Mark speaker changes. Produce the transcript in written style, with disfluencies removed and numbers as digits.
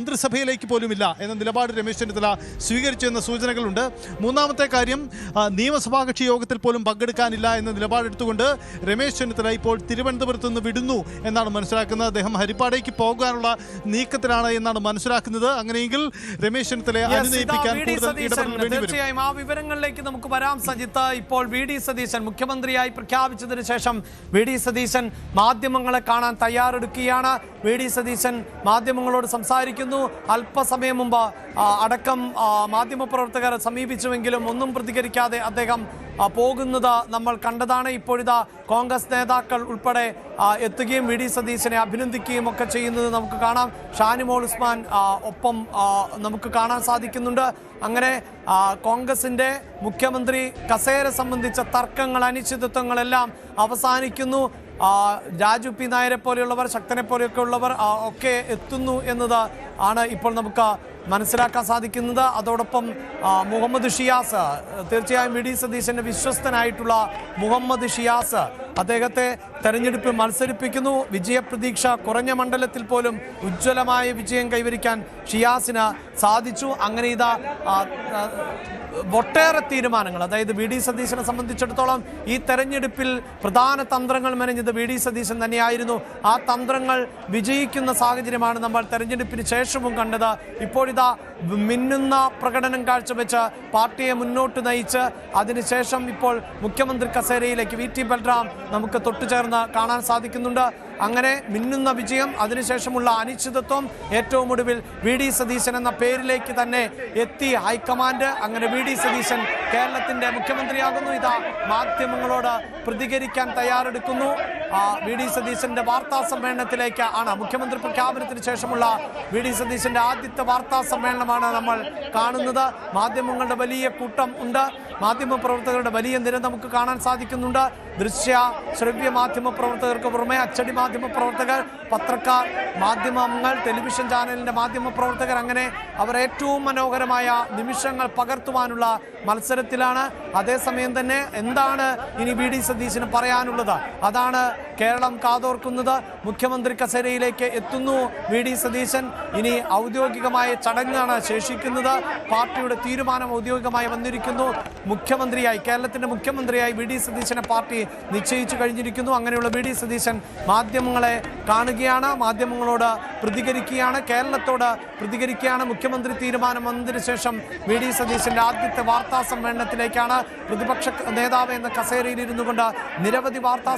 Speaker 1: മന്ത്രിസഭയിലേക്ക് പോലുമില്ല എന്ന നിലപാട് രമേശ് ചെന്നിത്തല സ്വീകരിച്ചെന്ന സൂചനകളുണ്ട്. മൂന്നാമത്തെ കാര്യം, നിയമസഭാ കക്ഷി യോഗത്തിൽ പോലും പങ്കെടുക്കാനില്ല എന്ന നിലപാടെടുത്തുകൊണ്ട് രമേശ് ചെന്നിത്തല ഇപ്പോൾ തിരുവനന്തപുരത്ത് നിന്ന് വിടുന്നു എന്നാണ് മനസ്സിലാക്കുന്നത്. അദ്ദേഹം ഹരിപ്പാടേക്ക് പോകാനുള്ള നീക്കത്തിലാണ് എന്നാണ് മനസ്സിലാക്കുന്നത്. അങ്ങനെയെങ്കിൽ രമേശ് ചെന്നിത്തലയെ അനുനയിപ്പിക്കാൻ കൂടുതൽ ഇടപെടൽ വേണ്ടി വരും.
Speaker 2: തീർച്ചയായും ആ വിവരങ്ങളിലേക്ക് നമുക്ക് വരാം സജിത്ത്. ഇപ്പോൾ വി.ഡി. സതീശൻ മുഖ്യമന്ത്രിയായി പ്രഖ്യാപിച്ചതിന് ശേഷം വി.ഡി. സതീശൻ മാധ്യമങ്ങളെ കാണാൻ തയ്യാറെടുക്കുകയാണ്. വി.ഡി. സതീശൻ മാധ്യമങ്ങളോട് സംസാരിക്കുന്നു. അല്പസമയം മുമ്പ് അടക്കം മാധ്യമപ്രവർത്തകരെ സമീപിച്ചുവെങ്കിലും ഒന്നും പ്രതികരിക്കാതെ അദ്ദേഹം പോകുന്നത് നമ്മൾ കണ്ടതാണ്. ഇപ്പോഴിതാ കോൺഗ്രസ് നേതാക്കൾ ഉൾപ്പെടെ എത്തുകയും വി.ഡി. സതീശനെ അഭിനന്ദിക്കുകയും ഒക്കെ ചെയ്യുന്നത് നമുക്ക് കാണാം. ഷാനിമോൾ ഉസ്മാൻ ഒപ്പം നമുക്ക് കാണാൻ സാധിക്കുന്നുണ്ട്. അങ്ങനെ കോൺഗ്രസിന്റെ മുഖ്യമന്ത്രി കസേര സംബന്ധിച്ച തർക്കങ്ങൾ, അനിശ്ചിതത്വങ്ങളെല്ലാം അവസാനിക്കുന്നു. രാജു പി നായരെ പോലെയുള്ളവർ, ശക്തനെ പോലെയൊക്കെ ഉള്ളവർ ഒക്കെ എത്തുന്നു എന്നത് ആണ് ഇപ്പോൾ നമുക്ക് മനസ്സിലാക്കാൻ സാധിക്കുന്നത്. അതോടൊപ്പം മുഹമ്മദ് ഷിയാസ്, തീർച്ചയായും വി.ഡി. സതീശന്റെ വിശ്വസ്തനായിട്ടുള്ള മുഹമ്മദ് ഷിയാസ് അദ്ദേഹത്തെ തെരഞ്ഞെടുപ്പിൽ മത്സരിപ്പിക്കുന്നു. വിജയപ്രതീക്ഷ കുറഞ്ഞ മണ്ഡലത്തിൽ പോലും ഉജ്ജ്വലമായ വിജയം കൈവരിക്കാൻ ഷിയാസിന് സാധിച്ചു. അങ്ങനെ ഇതാ ഒട്ടേറെ തീരുമാനങ്ങൾ, അതായത് വി.ഡി. സതീശനെ സംബന്ധിച്ചിടത്തോളം ഈ തെരഞ്ഞെടുപ്പിൽ പ്രധാന തന്ത്രങ്ങൾ മെനഞ്ഞത് വി.ഡി. സതീശൻ തന്നെയായിരുന്നു. ആ തന്ത്രങ്ങൾ വിജയിക്കുന്ന സാഹചര്യമാണ് നമ്മൾ തെരഞ്ഞെടുപ്പിന് ശേഷവും കണ്ടത്. ഇപ്പോഴിതാ മിന്നുന്ന പ്രകടനം കാഴ്ചവെച്ച് പാർട്ടിയെ മുന്നോട്ട് നയിച്ച് അതിനുശേഷം ഇപ്പോൾ മുഖ്യമന്ത്രി കസേരയിലേക്ക് വി.ടി. ബൽറാം നമുക്ക് തൊട്ടുചേർന്ന് കാണാൻ സാധിക്കുന്നുണ്ട്. അങ്ങനെ മിന്നുന്ന വിജയം, അതിനുശേഷമുള്ള അനിശ്ചിതത്വം, ഏറ്റവും ഒടുവിൽ വി.ഡി. സതീശൻ എന്ന പേരിലേക്ക് തന്നെ എത്തി ഹൈക്കമാൻഡ്. അങ്ങനെ വി.ഡി. സതീശൻ കേരളത്തിന്റെ മുഖ്യമന്ത്രിയാകുന്നു. ഇതാ മാധ്യമങ്ങളോട് പ്രതികരിക്കാൻ തയ്യാറെടുക്കുന്നു. വി.ഡി. സതീശന്റെ വാർത്താ സമ്മേളനത്തിലേക്ക് ആണ്, മുഖ്യമന്ത്രി പ്രഖ്യാപനത്തിന് ശേഷമുള്ള വി.ഡി. സതീശന്റെ ആദ്യത്തെ വാർത്താ സമ്മേളനമാണ് നമ്മൾ കാണുന്നത്. മാധ്യമങ്ങളുടെ വലിയ കൂട്ടം ഉണ്ട്, മാധ്യമപ്രവർത്തകരുടെ വലിയ നിര നമുക്ക് കാണാൻ സാധിക്കുന്നുണ്ട്. ദൃശ്യ ശ്രവ്യ മാധ്യമ പ്രവർത്തകർക്ക് പുറമെ അച്ചടി മാധ്യമ പ്രവർത്തകർ, പത്രക്കാർ, മാധ്യമങ്ങൾ, ടെലിവിഷൻ ചാനലിന്റെ മാധ്യമ പ്രവർത്തകർ, അങ്ങനെ അവർ ഏറ്റവും മനോഹരമായ നിമിഷങ്ങൾ പകർത്തുവാനുള്ള മത്സരത്തിലാണ്. അതേസമയം തന്നെ എന്താണ് ഇനി വി.ഡി. സതീശന് പറയാനുള്ളത്, അതാണ് കേരളം കാതോർക്കുന്നത്. മുഖ്യമന്ത്രി കസേരയിലേക്ക് എത്തുന്നു വി.ഡി. സതീശൻ. ഇനി ഔദ്യോഗികമായ ചടങ്ങാണ് ശേഷിക്കുന്നത്. പാർട്ടിയുടെ തീരുമാനം ഔദ്യോഗികമായി വന്നിരിക്കുന്നു. മുഖ്യമന്ത്രിയായി, കേരളത്തിന്റെ മുഖ്യമന്ത്രിയായി വി.ഡി. സതീശനെ പാർട്ടി നിശ്ചയിച്ചു കഴിഞ്ഞിരിക്കുന്നു. അങ്ങനെയുള്ള വി.ഡി. സതീശൻ മാധ്യമങ്ങളെ കാണുകയാണ്, മാധ്യമങ്ങളോട് പ്രതികരിക്കുകയാണ്, കേരളത്തോട് പ്രതികരിക്കുകയാണ്. മുഖ്യമന്ത്രി തീരുമാനം വന്നതിന് ശേഷം വി.ഡി. സതീശന്റെ ആദ്യത്തെ വാർത്താ സമ്മേളനത്തിലേക്കാണ്. പ്രതിപക്ഷ നേതാവ് എന്ന കസേരയിൽ ഇരുന്നു കൊണ്ട് നിരവധി വാർത്താ